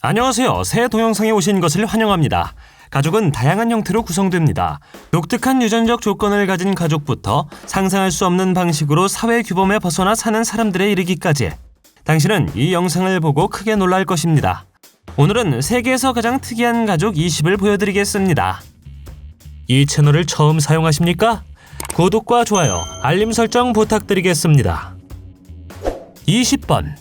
안녕하세요. 새 동영상에 오신 것을 환영합니다. 가족은 다양한 형태로 구성됩니다. 독특한 유전적 조건을 가진 가족부터 상상할 수 없는 방식으로 사회 규범에 벗어나 사는 사람들에 이르기까지 당신은 이 영상을 보고 크게 놀랄 것입니다. 오늘은 세계에서 가장 특이한 가족 20을 보여드리겠습니다. 이 채널을 처음 사용하십니까? 구독과 좋아요, 알림 설정 부탁드리겠습니다. 20번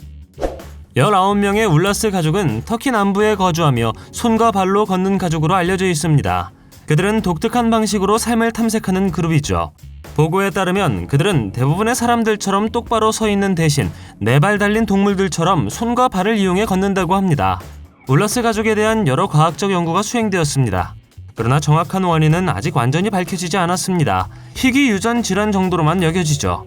19명의 울라스 가족은 터키 남부에 거주하며 손과 발로 걷는 가족으로 알려져 있습니다. 그들은 독특한 방식으로 삶을 탐색하는 그룹이죠. 보고에 따르면 그들은 대부분의 사람들처럼 똑바로 서 있는 대신 4발 달린 동물들처럼 손과 발을 이용해 걷는다고 합니다. 울라스 가족에 대한 여러 과학적 연구가 수행되었습니다. 그러나 정확한 원인은 아직 완전히 밝혀지지 않았습니다. 희귀 유전 질환 정도로만 여겨지죠.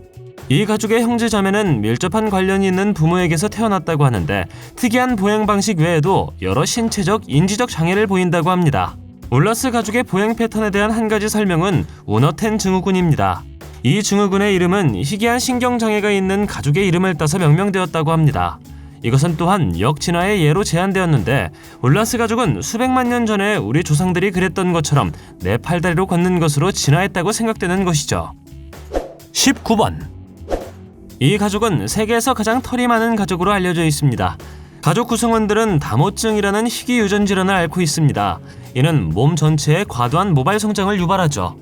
이 가족의 형제자매는 밀접한 관련이 있는 부모에게서 태어났다고 하는데 특이한 보행 방식 외에도 여러 신체적, 인지적 장애를 보인다고 합니다. 울라스 가족의 보행 패턴에 대한 한 가지 설명은 우너텐 증후군입니다. 이 증후군의 이름은 희귀한 신경장애가 있는 가족의 이름을 따서 명명되었다고 합니다. 이것은 또한 역진화의 예로 제안되었는데 울라스 가족은 수백만 년 전에 우리 조상들이 그랬던 것처럼 4팔다리로 걷는 것으로 진화했다고 생각되는 것이죠. 19번 이 가족은 세계에서 가장 털이 많은 가족으로 알려져 있습니다. 가족 구성원들은 다모증이라는 희귀 유전 질환을 앓고 있습니다. 이는 몸 전체에 과도한 모발 성장을 유발하죠.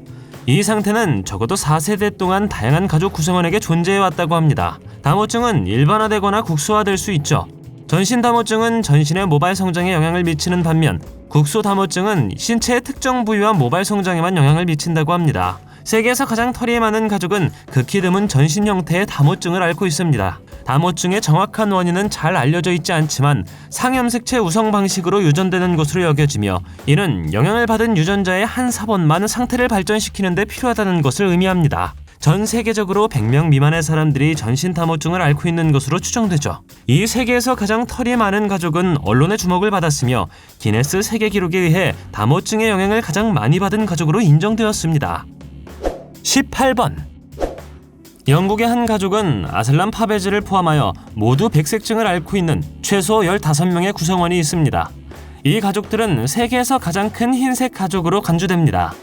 이 상태는 적어도 4세대 동안 다양한 가족 구성원에게 존재해왔다고 합니다. 다모증은 일반화되거나 국소화될 수 있죠. 전신 다모증은 전신의 모발 성장에 영향을 미치는 반면 국소 다모증은 신체의 특정 부위와 모발 성장에만 영향을 미친다고 합니다. 세계에서 가장 털이 많은 가족은 극히 드문 전신 형태의 다모증을 앓고 있습니다. 다모증의 정확한 원인은 잘 알려져 있지 않지만 상염색체 우성 방식으로 유전되는 것으로 여겨지며 이는 영향을 받은 유전자의 한 사본만 상태를 발전시키는 데 필요하다는 것을 의미합니다. 전 세계적으로 100명 미만의 사람들이 전신 다모증을 앓고 있는 것으로 추정되죠. 이 세계에서 가장 털이 많은 가족은 언론의 주목을 받았으며 기네스 세계 기록에 의해 다모증의 영향을 가장 많이 받은 가족으로 인정되었습니다. 18번 영국의 한 가족은 아슬란 파베즈를 포함하여 모두 백색증을 앓고 있는 최소 15명의 구성원이 있습니다. 이 가족들은 세계에서 가장 큰 흰색 가족으로 간주됩니다.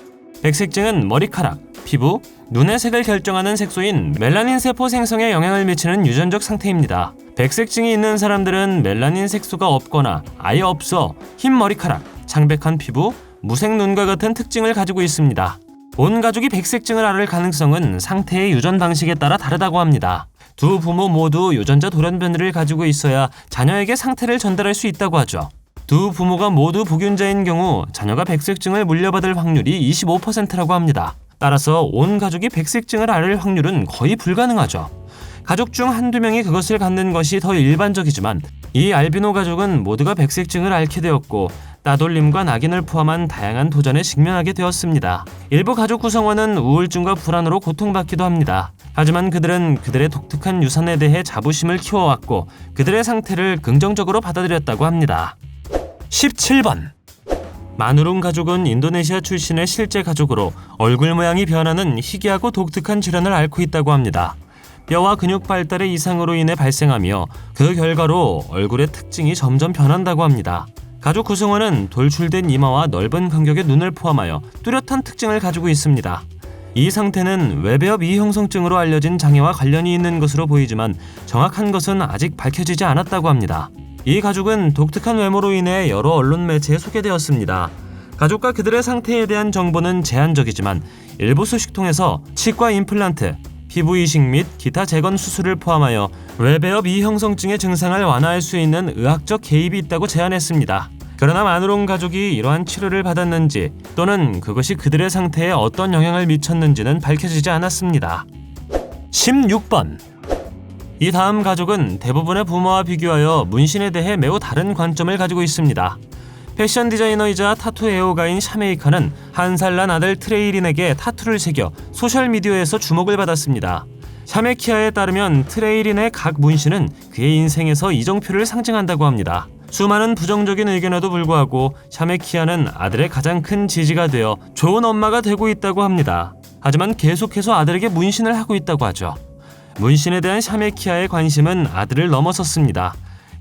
백색증은 머리카락, 피부, 눈의 색을 결정하는 색소인 멜라닌 세포 생성에 영향을 미치는 유전적 상태입니다. 백색증이 있는 사람들은 멜라닌 색소가 없거나 아예 없어 흰 머리카락, 창백한 피부, 무색 눈과 같은 특징을 가지고 있습니다. 온 가족이 백색증을 앓을 가능성은 상태의 유전 방식에 따라 다르다고 합니다. 두 부모 모두 유전자 돌연변이를 가지고 있어야 자녀에게 상태를 전달할 수 있다고 하죠. 두 부모가 모두 복균자인 경우 자녀가 백색증을 물려받을 확률이 25%라고 합니다. 따라서 온 가족이 백색증을 앓을 확률은 거의 불가능하죠. 가족 중 한두 명이 그것을 갖는 것이 더 일반적이지만 이 알비노 가족은 모두가 백색증을 앓게 되었고 따돌림과 낙인을 포함한 다양한 도전에 직면하게 되었습니다. 일부 가족 구성원은 우울증과 불안으로 고통받기도 합니다. 하지만 그들은 그들의 독특한 유산에 대해 자부심을 키워왔고 그들의 상태를 긍정적으로 받아들였다고 합니다. 17번 마누룽 가족은 인도네시아 출신의 실제 가족으로 얼굴 모양이 변하는 희귀하고 독특한 질환을 앓고 있다고 합니다. 뼈와 근육 발달의 이상으로 인해 발생하며 그 결과로 얼굴의 특징이 점점 변한다고 합니다. 가족 구성원은 돌출된 이마와 넓은 간격의 눈을 포함하여 뚜렷한 특징을 가지고 있습니다. 이 상태는 웨베어 미형성증으로 알려진 장애와 관련이 있는 것으로 보이지만 정확한 것은 아직 밝혀지지 않았다고 합니다. 이 가족은 독특한 외모로 인해 여러 언론 매체에 소개되었습니다. 가족과 그들의 상태에 대한 정보는 제한적이지만 일부 소식통에서 치과 임플란트, 피부 이식 및 기타 재건 수술을 포함하여 웨베어 미형성증의 증상을 완화할 수 있는 의학적 개입이 있다고 제안했습니다. 그러나 마누롱 가족이 이러한 치료를 받았는지 또는 그것이 그들의 상태에 어떤 영향을 미쳤는지는 밝혀지지 않았습니다. 16번 이 다음 가족은 대부분의 부모와 비교하여 문신에 대해 매우 다른 관점을 가지고 있습니다. 패션 디자이너이자 타투 애호가인 샤메이카는 한 살 난 아들 트레이린에게 타투를 새겨 소셜미디어에서 주목을 받았습니다. 샤메키아에 따르면 트레이린의 각 문신은 그의 인생에서 이정표를 상징한다고 합니다. 수많은 부정적인 의견에도 불구하고 샤메키아는 아들의 가장 큰 지지가 되어 좋은 엄마가 되고 있다고 합니다. 하지만 계속해서 아들에게 문신을 하고 있다고 하죠. 문신에 대한 샤메키아의 관심은 아들을 넘어섰습니다.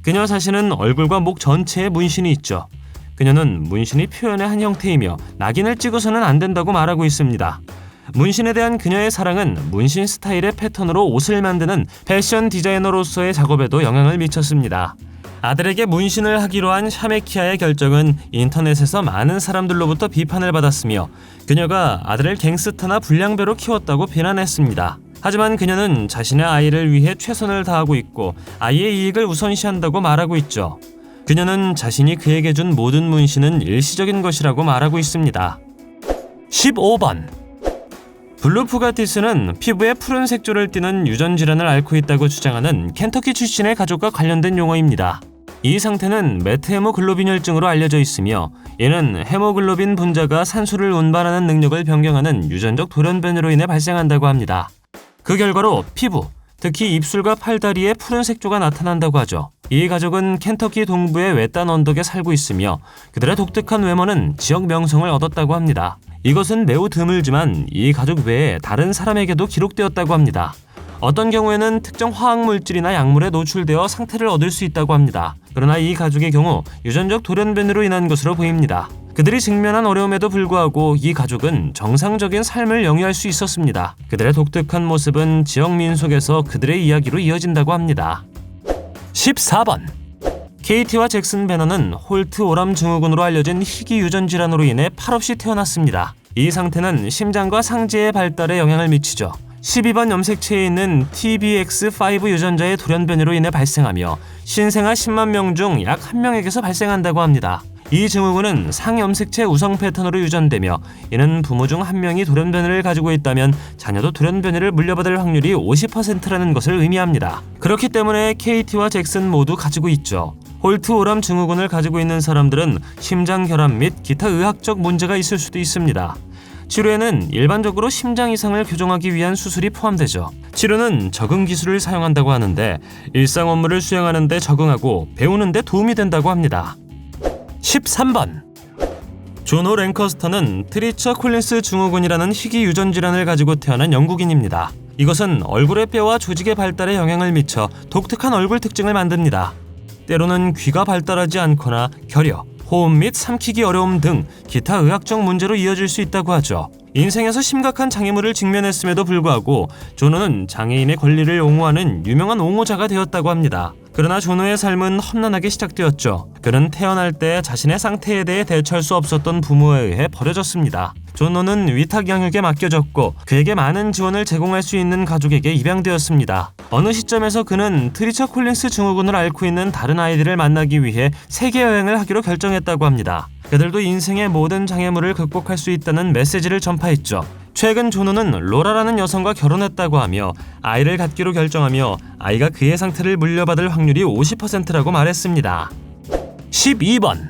그녀 자신은 얼굴과 목 전체에 문신이 있죠. 그녀는 문신이 표현의 한 형태이며 낙인을 찍어서는 안 된다고 말하고 있습니다. 문신에 대한 그녀의 사랑은 문신 스타일의 패턴으로 옷을 만드는 패션 디자이너로서의 작업에도 영향을 미쳤습니다. 아들에게 문신을 하기로 한 샤메키아의 결정은 인터넷에서 많은 사람들로부터 비판을 받았으며 그녀가 아들을 갱스터나 불량배로 키웠다고 비난했습니다. 하지만 그녀는 자신의 아이를 위해 최선을 다하고 있고 아이의 이익을 우선시한다고 말하고 있죠. 그녀는 자신이 그에게 준 모든 문신은 일시적인 것이라고 말하고 있습니다. 15번 블루푸가티스는 피부에 푸른 색조를 띠는 유전 질환을 앓고 있다고 주장하는 켄터키 출신의 가족과 관련된 용어입니다. 이 상태는 메트헤모글로빈혈증으로 알려져 있으며 이는 헤모글로빈 분자가 산소를 운반하는 능력을 변경하는 유전적 돌연변이로 인해 발생한다고 합니다. 그 결과로 피부, 특히 입술과 팔다리에 푸른 색조가 나타난다고 하죠. 이 가족은 켄터키 동부의 외딴 언덕에 살고 있으며 그들의 독특한 외모는 지역 명성을 얻었다고 합니다. 이것은 매우 드물지만 이 가족 외에 다른 사람에게도 기록되었다고 합니다. 어떤 경우에는 특정 화학물질이나 약물에 노출되어 상태를 얻을 수 있다고 합니다. 그러나 이 가족의 경우 유전적 돌연변이로 인한 것으로 보입니다. 그들이 직면한 어려움에도 불구하고 이 가족은 정상적인 삶을 영위할 수 있었습니다. 그들의 독특한 모습은 지역 민속에서 그들의 이야기로 이어진다고 합니다. 14번 케이티와 잭슨 베너는 홀트 오람 증후군으로 알려진 희귀 유전 질환으로 인해 팔없이 태어났습니다. 이 상태는 심장과 상지의 발달에 영향을 미치죠. 12번 염색체에 있는 TBX5 유전자의 돌연변이로 인해 발생하며 신생아 10만 명 중 약 1명에게서 발생한다고 합니다. 이 증후군은 상염색체 우성 패턴으로 유전되며 이는 부모 중 1명이 돌연변이를 가지고 있다면 자녀도 돌연변이를 물려받을 확률이 50%라는 것을 의미합니다. 그렇기 때문에 KT와 잭슨 모두 가지고 있죠. 홀트 오람 증후군을 가지고 있는 사람들은 심장 결함 및 기타 의학적 문제가 있을 수도 있습니다. 치료에는 일반적으로 심장 이상을 교정하기 위한 수술이 포함되죠. 치료는 적응 기술을 사용한다고 하는데 일상 업무를 수행하는 데 적응하고 배우는 데 도움이 된다고 합니다. 13번 조노 랭커스터는 트리처 콜린스 증후군이라는 희귀 유전 질환을 가지고 태어난 영국인입니다. 이것은 얼굴의 뼈와 조직의 발달에 영향을 미쳐 독특한 얼굴 특징을 만듭니다. 때로는 귀가 발달하지 않거나 결여, 호흡 및 삼키기 어려움 등 기타 의학적 문제로 이어질 수 있다고 하죠. 인생에서 심각한 장애물을 직면했음에도 불구하고 조노는 장애인의 권리를 옹호하는 유명한 옹호자가 되었다고 합니다. 그러나 조노의 삶은 험난하게 시작되었죠. 그는 태어날 때 자신의 상태에 대해 대처할 수 없었던 부모에 의해 버려졌습니다. 조노는 위탁 양육에 맡겨졌고 그에게 많은 지원을 제공할 수 있는 가족에게 입양되었습니다. 어느 시점에서 그는 트리처 콜린스 증후군을 앓고 있는 다른 아이들을 만나기 위해 세계 여행을 하기로 결정했다고 합니다. 그들도 인생의 모든 장애물을 극복할 수 있다는 메시지를 전파했죠. 최근 조노는 로라라는 여성과 결혼했다고 하며 아이를 갖기로 결정하며 아이가 그의 상태를 물려받을 확률이 50%라고 말했습니다. 12번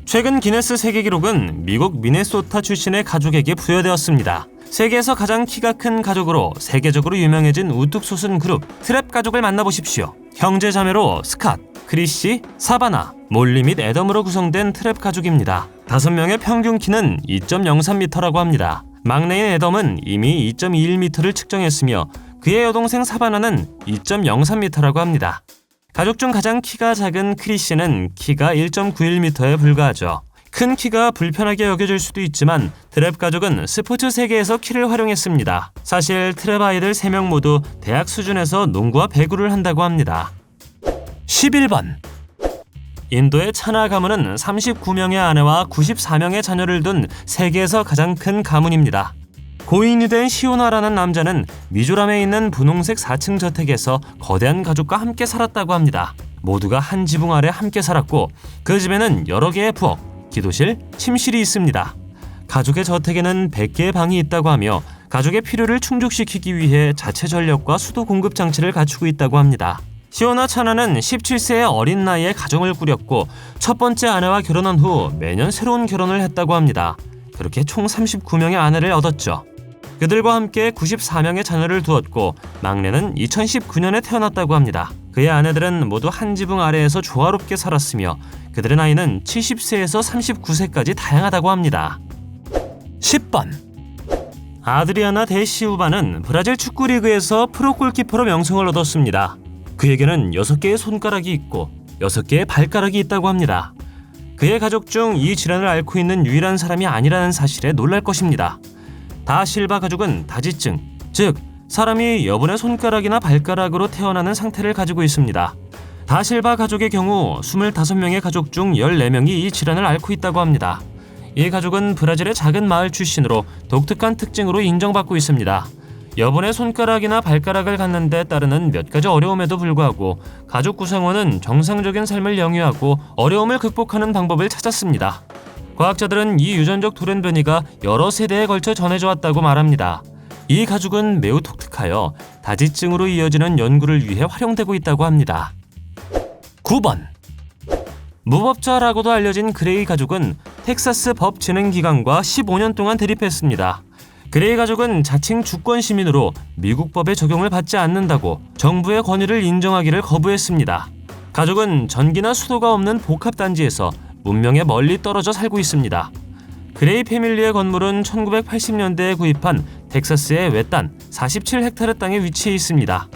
최근 기네스 세계기록은 미국 미네소타 출신의 가족에게 부여되었습니다. 세계에서 가장 키가 큰 가족으로 세계적으로 유명해진 우뚝 솟은 그룹 트랩 가족을 만나보십시오. 형제 자매로 스캇, 크리시, 사바나, 몰리 및 애덤으로 구성된 트랩 가족입니다. 5명의 평균 키는 2.03m라고 합니다. 막내인 애덤은 이미 2.21m를 측정했으며 그의 여동생 사바나는 2.03m라고 합니다. 가족 중 가장 키가 작은 크리시는 키가 1.91m에 불과하죠. 큰 키가 불편하게 여겨질 수도 있지만 트랩 가족은 스포츠 세계에서 키를 활용했습니다. 사실 트랩 아이들 3명 모두 대학 수준에서 농구와 배구를 한다고 합니다. 11번 인도의 차나 가문은 39명의 아내와 94명의 자녀를 둔 세계에서 가장 큰 가문입니다. 고인이 된 시오나라는 남자는 미조람에 있는 분홍색 4층 저택에서 거대한 가족과 함께 살았다고 합니다. 모두가 한 지붕 아래 함께 살았고 그 집에는 여러 개의 부엌, 기도실, 침실이 있습니다. 가족의 저택에는 100개의 방이 있다고 하며 가족의 필요를 충족시키기 위해 자체 전력과 수도 공급 장치를 갖추고 있다고 합니다. 시오나 차나는 17세의 어린 나이에 가정을 꾸렸고 첫 번째 아내와 결혼한 후 매년 새로운 결혼을 했다고 합니다. 그렇게 총 39명의 아내를 얻었죠. 그들과 함께 94명의 자녀를 두었고 막내는 2019년에 태어났다고 합니다. 그의 아내들은 모두 한 지붕 아래에서 조화롭게 살았으며 그들의 나이는 70세에서 39세까지 다양하다고 합니다. 10번 아드리아나 데 시우바는 브라질 축구리그에서 프로 골키퍼로 명성을 얻었습니다. 그에게는 6개의 손가락이 있고 6개의 발가락이 있다고 합니다. 그의 가족 중 이 질환을 앓고 있는 유일한 사람이 아니라는 사실에 놀랄 것입니다. 다실바 가족은 다지증, 즉 사람이 여분의 손가락이나 발가락으로 태어나는 상태를 가지고 있습니다. 다실바 가족의 경우 25명의 가족 중 14명이 이 질환을 앓고 있다고 합니다. 이 가족은 브라질의 작은 마을 출신으로 독특한 특징으로 인정받고 있습니다. 여분의 손가락이나 발가락을 갖는 데 따르는 몇 가지 어려움에도 불구하고 가족 구성원은 정상적인 삶을 영위하고 어려움을 극복하는 방법을 찾았습니다. 과학자들은 이 유전적 돌연변이가 여러 세대에 걸쳐 전해져 왔다고 말합니다. 이 가족은 매우 독특하여 다지증으로 이어지는 연구를 위해 활용되고 있다고 합니다. 9번. 무법자라고도 알려진 그레이 가족은 텍사스 법진흥기관과 15년 동안 대립했습니다. 그레이 가족은 자칭 주권 시민으로 미국 법의 적용을 받지 않는다고 정부의 권위를 인정하기를 거부했습니다. 가족은 전기나 수도가 없는 복합단지에서 문명에 멀리 떨어져 살고 있습니다. 그레이 패밀리의 건물은 1980년대에 구입한 텍사스의 외딴 47헥타르 땅에 위치해 있습니다.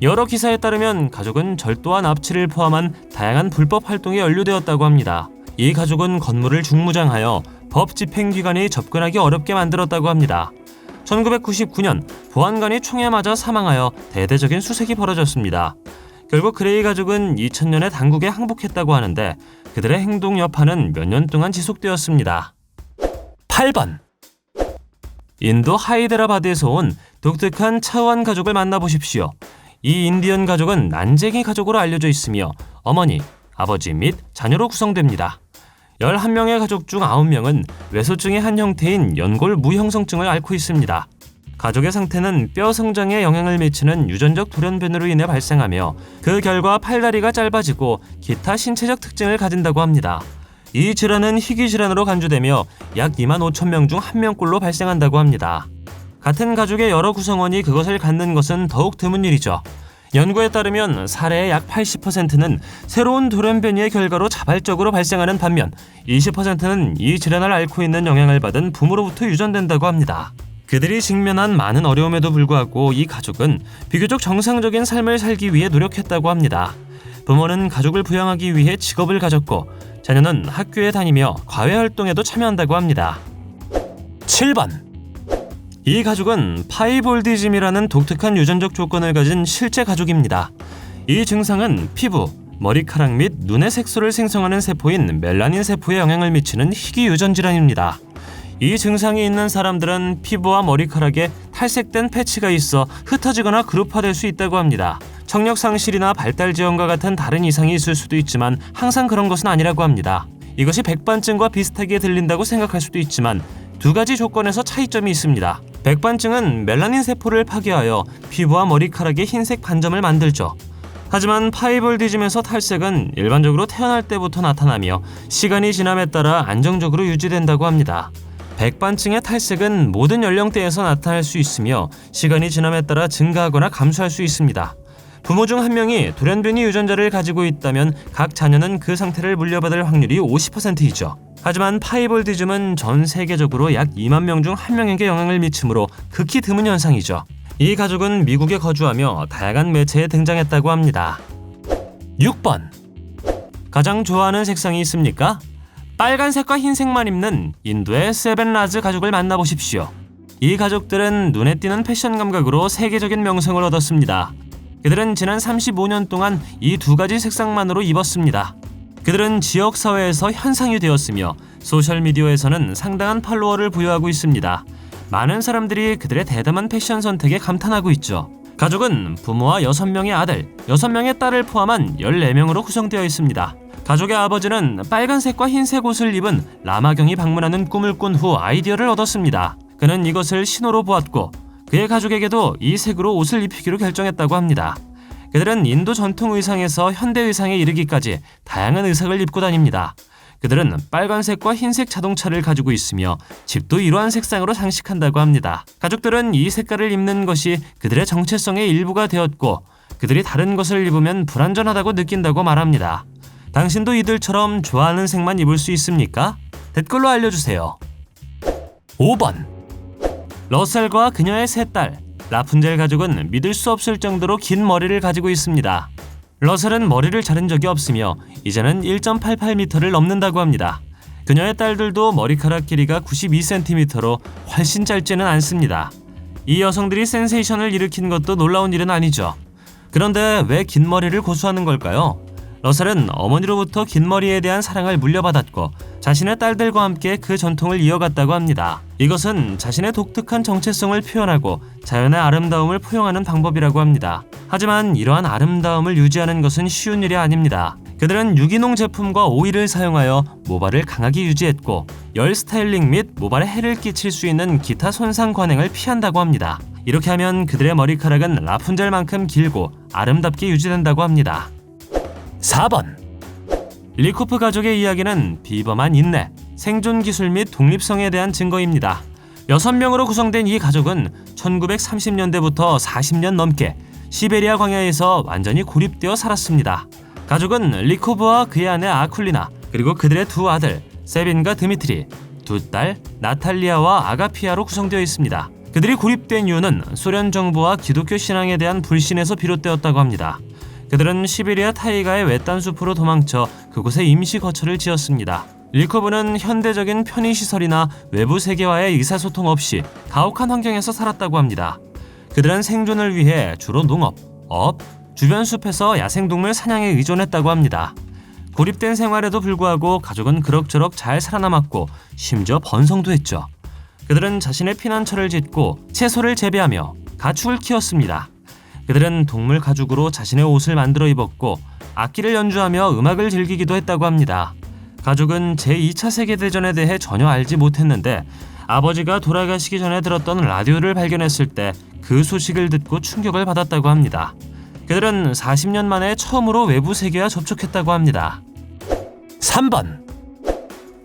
여러 기사에 따르면 가족은 절도와 납치를 포함한 다양한 불법 활동에 연루되었다고 합니다. 이 가족은 건물을 중무장하여 법 집행기관이 접근하기 어렵게 만들었다고 합니다. 1999년 보안관이 총에 맞아 사망하여 대대적인 수색이 벌어졌습니다. 결국 그레이 가족은 2000년에 당국에 항복했다고 하는데 그들의 행동 여파는 몇 년 동안 지속되었습니다. 8번. 인도 하이데라바드에서 온 독특한 차우안 가족을 만나보십시오. 이 인디언 가족은 난쟁이 가족으로 알려져 있으며 어머니, 아버지 및 자녀로 구성됩니다. 11명의 가족 중 9명은 외소증의 한 형태인 연골 무형성증을 앓고 있습니다. 가족의 상태는 뼈 성장에 영향을 미치는 유전적 돌연변이로 인해 발생하며 그 결과 팔다리가 짧아지고 기타 신체적 특징을 가진다고 합니다. 이 질환은 희귀 질환으로 간주되며 약 2만 5천 명 중 1명꼴로 발생한다고 합니다. 같은 가족의 여러 구성원이 그것을 갖는 것은 더욱 드문 일이죠. 연구에 따르면 사례의 약 80%는 새로운 돌연변이의 결과로 자발적으로 발생하는 반면 20%는 이 질환을 앓고 있는 영향을 받은 부모로부터 유전된다고 합니다. 그들이 직면한 많은 어려움에도 불구하고 이 가족은 비교적 정상적인 삶을 살기 위해 노력했다고 합니다. 부모는 가족을 부양하기 위해 직업을 가졌고 자녀는 학교에 다니며 과외활동에도 참여한다고 합니다. 7번. 이 가족은 파이볼디즘이라는 독특한 유전적 조건을 가진 실제 가족입니다. 이 증상은 피부, 머리카락 및 눈의 색소를 생성하는 세포인 멜라닌 세포에 영향을 미치는 희귀 유전 질환입니다. 이 증상이 있는 사람들은 피부와 머리카락에 탈색된 패치가 있어 흩어지거나 그룹화될 수 있다고 합니다. 청력 상실이나 발달 지연과 같은 다른 이상이 있을 수도 있지만 항상 그런 것은 아니라고 합니다. 이것이 백반증과 비슷하게 들린다고 생각할 수도 있지만 두 가지 조건에서 차이점이 있습니다. 백반증은 멜라닌 세포를 파괴하여 피부와 머리카락에 흰색 반점을 만들죠. 하지만 파이볼디즘에서 탈색은 일반적으로 태어날 때부터 나타나며 시간이 지남에 따라 안정적으로 유지된다고 합니다. 백반증의 탈색은 모든 연령대에서 나타날 수 있으며 시간이 지남에 따라 증가하거나 감소할 수 있습니다. 부모 중 한 명이 돌연변이 유전자를 가지고 있다면 각 자녀는 그 상태를 물려받을 확률이 50%이죠. 하지만 파이볼디즘은 전 세계적으로 약 2만 명 중 1명에게 영향을 미치므로 극히 드문 현상이죠. 이 가족은 미국에 거주하며 다양한 매체에 등장했다고 합니다. 6번. 가장 좋아하는 색상이 있습니까? 빨간색과 흰색만 입는 인도의 세벤라즈 가족을 만나보십시오. 이 가족들은 눈에 띄는 패션 감각으로 세계적인 명성을 얻었습니다. 그들은 지난 35년 동안 이 두 가지 색상만으로 입었습니다. 그들은 지역사회에서 현상이 되었으며 소셜미디어에서는 상당한 팔로워를 부여하고 있습니다. 많은 사람들이 그들의 대담한 패션 선택에 감탄하고 있죠. 가족은 부모와 6명의 아들, 6명의 딸을 포함한 14명으로 구성되어 있습니다. 가족의 아버지는 빨간색과 흰색 옷을 입은 라마경이 방문하는 꿈을 꾼 후 아이디어를 얻었습니다. 그는 이것을 신호로 보았고 그의 가족에게도 이 색으로 옷을 입히기로 결정했다고 합니다. 그들은 인도 전통 의상에서 현대 의상에 이르기까지 다양한 의상을 입고 다닙니다. 그들은 빨간색과 흰색 자동차를 가지고 있으며 집도 이러한 색상으로 장식한다고 합니다. 가족들은 이 색깔을 입는 것이 그들의 정체성의 일부가 되었고 그들이 다른 것을 입으면 불안전하다고 느낀다고 말합니다. 당신도 이들처럼 좋아하는 색만 입을 수 있습니까? 댓글로 알려주세요. 5번. 러셀과 그녀의 세 딸 라푼젤 가족은 믿을 수 없을 정도로 긴 머리를 가지고 있습니다. 러셀은 머리를 자른 적이 없으며 이제는 1.88m를 넘는다고 합니다. 그녀의 딸들도 머리카락 길이가 92cm로 훨씬 짧지는 않습니다. 이 여성들이 센세이션을 일으킨 것도 놀라운 일은 아니죠. 그런데 왜 긴 머리를 고수하는 걸까요? 러셀은 어머니로부터 긴 머리에 대한 사랑을 물려받았고 자신의 딸들과 함께 그 전통을 이어갔다고 합니다. 이것은 자신의 독특한 정체성을 표현하고 자연의 아름다움을 포용하는 방법이라고 합니다. 하지만 이러한 아름다움을 유지하는 것은 쉬운 일이 아닙니다. 그들은 유기농 제품과 오일을 사용하여 모발을 강하게 유지했고 열 스타일링 및 모발에 해를 끼칠 수 있는 기타 손상 관행을 피한다고 합니다. 이렇게 하면 그들의 머리카락은 라푼젤만큼 길고 아름답게 유지된다고 합니다. 4번. 리코프 가족의 이야기는 비범한 인내, 생존 기술 및 독립성에 대한 증거입니다. 6명으로 구성된 이 가족은 1930년대부터 40년 넘게 시베리아 광야에서 완전히 고립되어 살았습니다. 가족은 리코브와 그의 아내 아쿨리나, 그리고 그들의 두 아들 세빈과 드미트리, 두 딸 나탈리아와 아가피아로 구성되어 있습니다. 그들이 고립된 이유는 소련 정부와 기독교 신앙에 대한 불신에서 비롯되었다고 합니다. 그들은 시베리아 타이가의 외딴 숲으로 도망쳐 그곳에 임시 거처를 지었습니다. 리코브는 현대적인 편의시설이나 외부 세계와의 의사소통 없이 가혹한 환경에서 살았다고 합니다. 그들은 생존을 위해 주로 농업, 업, 주변 숲에서 야생동물 사냥에 의존했다고 합니다. 고립된 생활에도 불구하고 가족은 그럭저럭 잘 살아남았고 심지어 번성도 했죠. 그들은 자신의 피난처를 짓고 채소를 재배하며 가축을 키웠습니다. 그들은 동물 가죽으로 자신의 옷을 만들어 입었고 악기를 연주하며 음악을 즐기기도 했다고 합니다. 가족은 제2차 세계대전에 대해 전혀 알지 못했는데 아버지가 돌아가시기 전에 들었던 라디오를 발견했을 때 그 소식을 듣고 충격을 받았다고 합니다. 그들은 40년 만에 처음으로 외부 세계와 접촉했다고 합니다. 3번.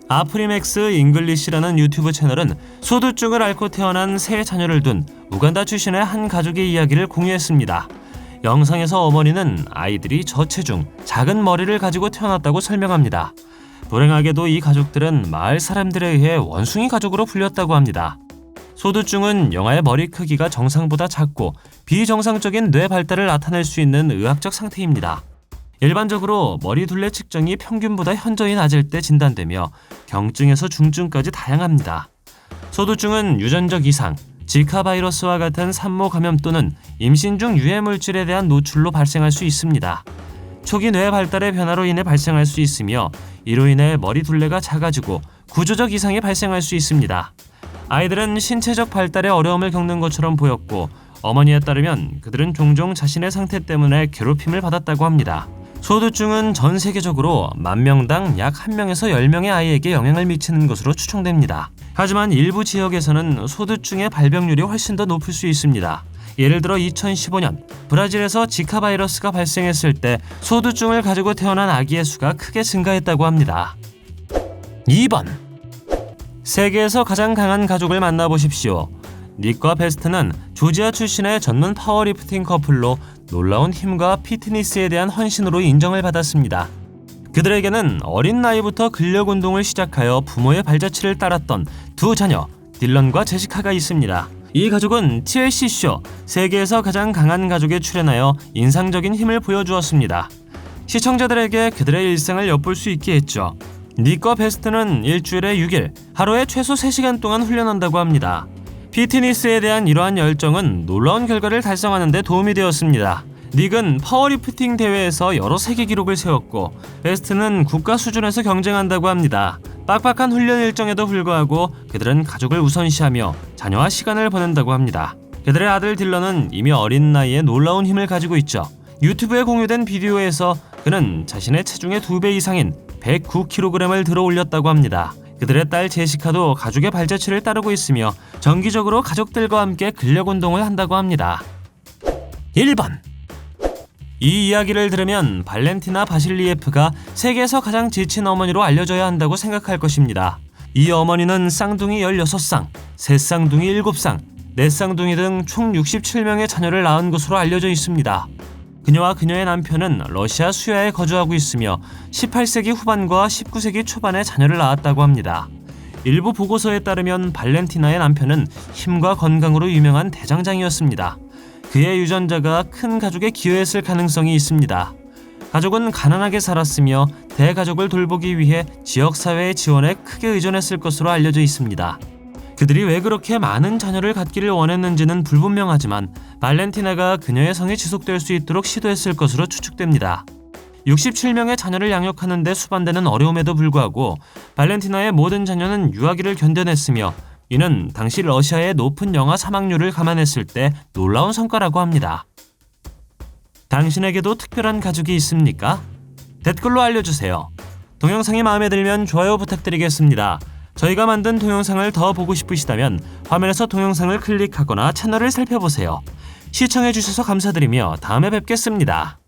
아프리맥스 잉글리시라는 유튜브 채널은 소두증을 앓고 태어난 세 자녀를 둔 우간다 출신의 한 가족의 이야기를 공유했습니다. 영상에서 어머니는 아이들이 저체중, 작은 머리를 가지고 태어났다고 설명합니다. 불행하게도 이 가족들은 마을 사람들에 의해 원숭이 가족으로 불렸다고 합니다. 소두증은 영아의 머리 크기가 정상보다 작고 비정상적인 뇌 발달을 나타낼 수 있는 의학적 상태입니다. 일반적으로 머리 둘레 측정이 평균보다 현저히 낮을 때 진단되며 경증에서 중증까지 다양합니다. 소두증은 유전적 이상, 지카 바이러스와 같은 산모 감염 또는 임신 중 유해 물질에 대한 노출로 발생할 수 있습니다. 초기 뇌 발달의 변화로 인해 발생할 수 있으며 이로 인해 머리 둘레가 작아지고 구조적 이상이 발생할 수 있습니다. 아이들은 신체적 발달에 어려움을 겪는 것처럼 보였고 어머니에 따르면 그들은 종종 자신의 상태 때문에 괴롭힘을 받았다고 합니다. 소두증은 전 세계적으로 10,000명당 약 1명에서 10명의 아이에게 영향을 미치는 것으로 추정됩니다. 하지만 일부 지역에서는 소두증의 발병률이 훨씬 더 높을 수 있습니다. 예를 들어 2015년 브라질에서 지카 바이러스가 발생했을 때 소두증을 가지고 태어난 아기의 수가 크게 증가했다고 합니다. 2번. 세계에서 가장 강한 가족을 만나보십시오. 닉과 베스트는 조지아 출신의 전문 파워리프팅 커플로 놀라운 힘과 피트니스에 대한 헌신으로 인정을 받았습니다. 그들에게는 어린 나이부터 근력 운동을 시작하여 부모의 발자취를 따랐던 두 자녀 딜런과 제시카가 있습니다. 이 가족은 TLC쇼 세계에서 가장 강한 가족에 출연하여 인상적인 힘을 보여주었습니다. 시청자들에게 그들의 일상을 엿볼 수 있게 했죠. 닉과 베스트는 일주일에 6일, 하루에 최소 3시간 동안 훈련한다고 합니다. 피트니스에 대한 이러한 열정은 놀라운 결과를 달성하는 데 도움이 되었습니다. 닉은 파워리프팅 대회에서 여러 세계 기록을 세웠고 베스트는 국가 수준에서 경쟁한다고 합니다. 빡빡한 훈련 일정에도 불구하고 그들은 가족을 우선시하며 자녀와 시간을 보낸다고 합니다. 그들의 아들 딜런은 이미 어린 나이에 놀라운 힘을 가지고 있죠. 유튜브에 공유된 비디오에서 그는 자신의 체중의 2배 이상인 109kg을 들어 올렸다고 합니다. 그들의 딸 제시카도 가족의 발자취를 따르고 있으며 정기적으로 가족들과 함께 근력 운동을 한다고 합니다. 1번. 이 이야기를 들으면 발렌티나 바실리예프가 세계에서 가장 지친 어머니로 알려져야 한다고 생각할 것입니다. 이 어머니는 쌍둥이 16쌍, 셋쌍둥이 7쌍, 넷쌍둥이 등 총 67명의 자녀를 낳은 것으로 알려져 있습니다. 그녀와 그녀의 남편은 러시아 수야에 거주하고 있으며 18세기 후반과 19세기 초반에 자녀를 낳았다고 합니다. 일부 보고서에 따르면 발렌티나의 남편은 힘과 건강으로 유명한 대장장이었습니다. 그의 유전자가 큰 가족에 기여했을 가능성이 있습니다. 가족은 가난하게 살았으며 대가족을 돌보기 위해 지역사회의 지원에 크게 의존했을 것으로 알려져 있습니다. 그들이 왜 그렇게 많은 자녀를 갖기를 원했는지는 불분명하지만 발렌티나가 그녀의 성이 지속될 수 있도록 시도했을 것으로 추측됩니다. 67명의 자녀를 양육하는 데 수반되는 어려움에도 불구하고 발렌티나의 모든 자녀는 유아기를 견뎌냈으며 이는 당시 러시아의 높은 영아 사망률을 감안했을 때 놀라운 성과라고 합니다. 당신에게도 특별한 가족이 있습니까? 댓글로 알려주세요. 동영상이 마음에 들면 좋아요 부탁드리겠습니다. 저희가 만든 동영상을 더 보고 싶으시다면 화면에서 동영상을 클릭하거나 채널을 살펴보세요. 시청해주셔서 감사드리며 다음에 뵙겠습니다.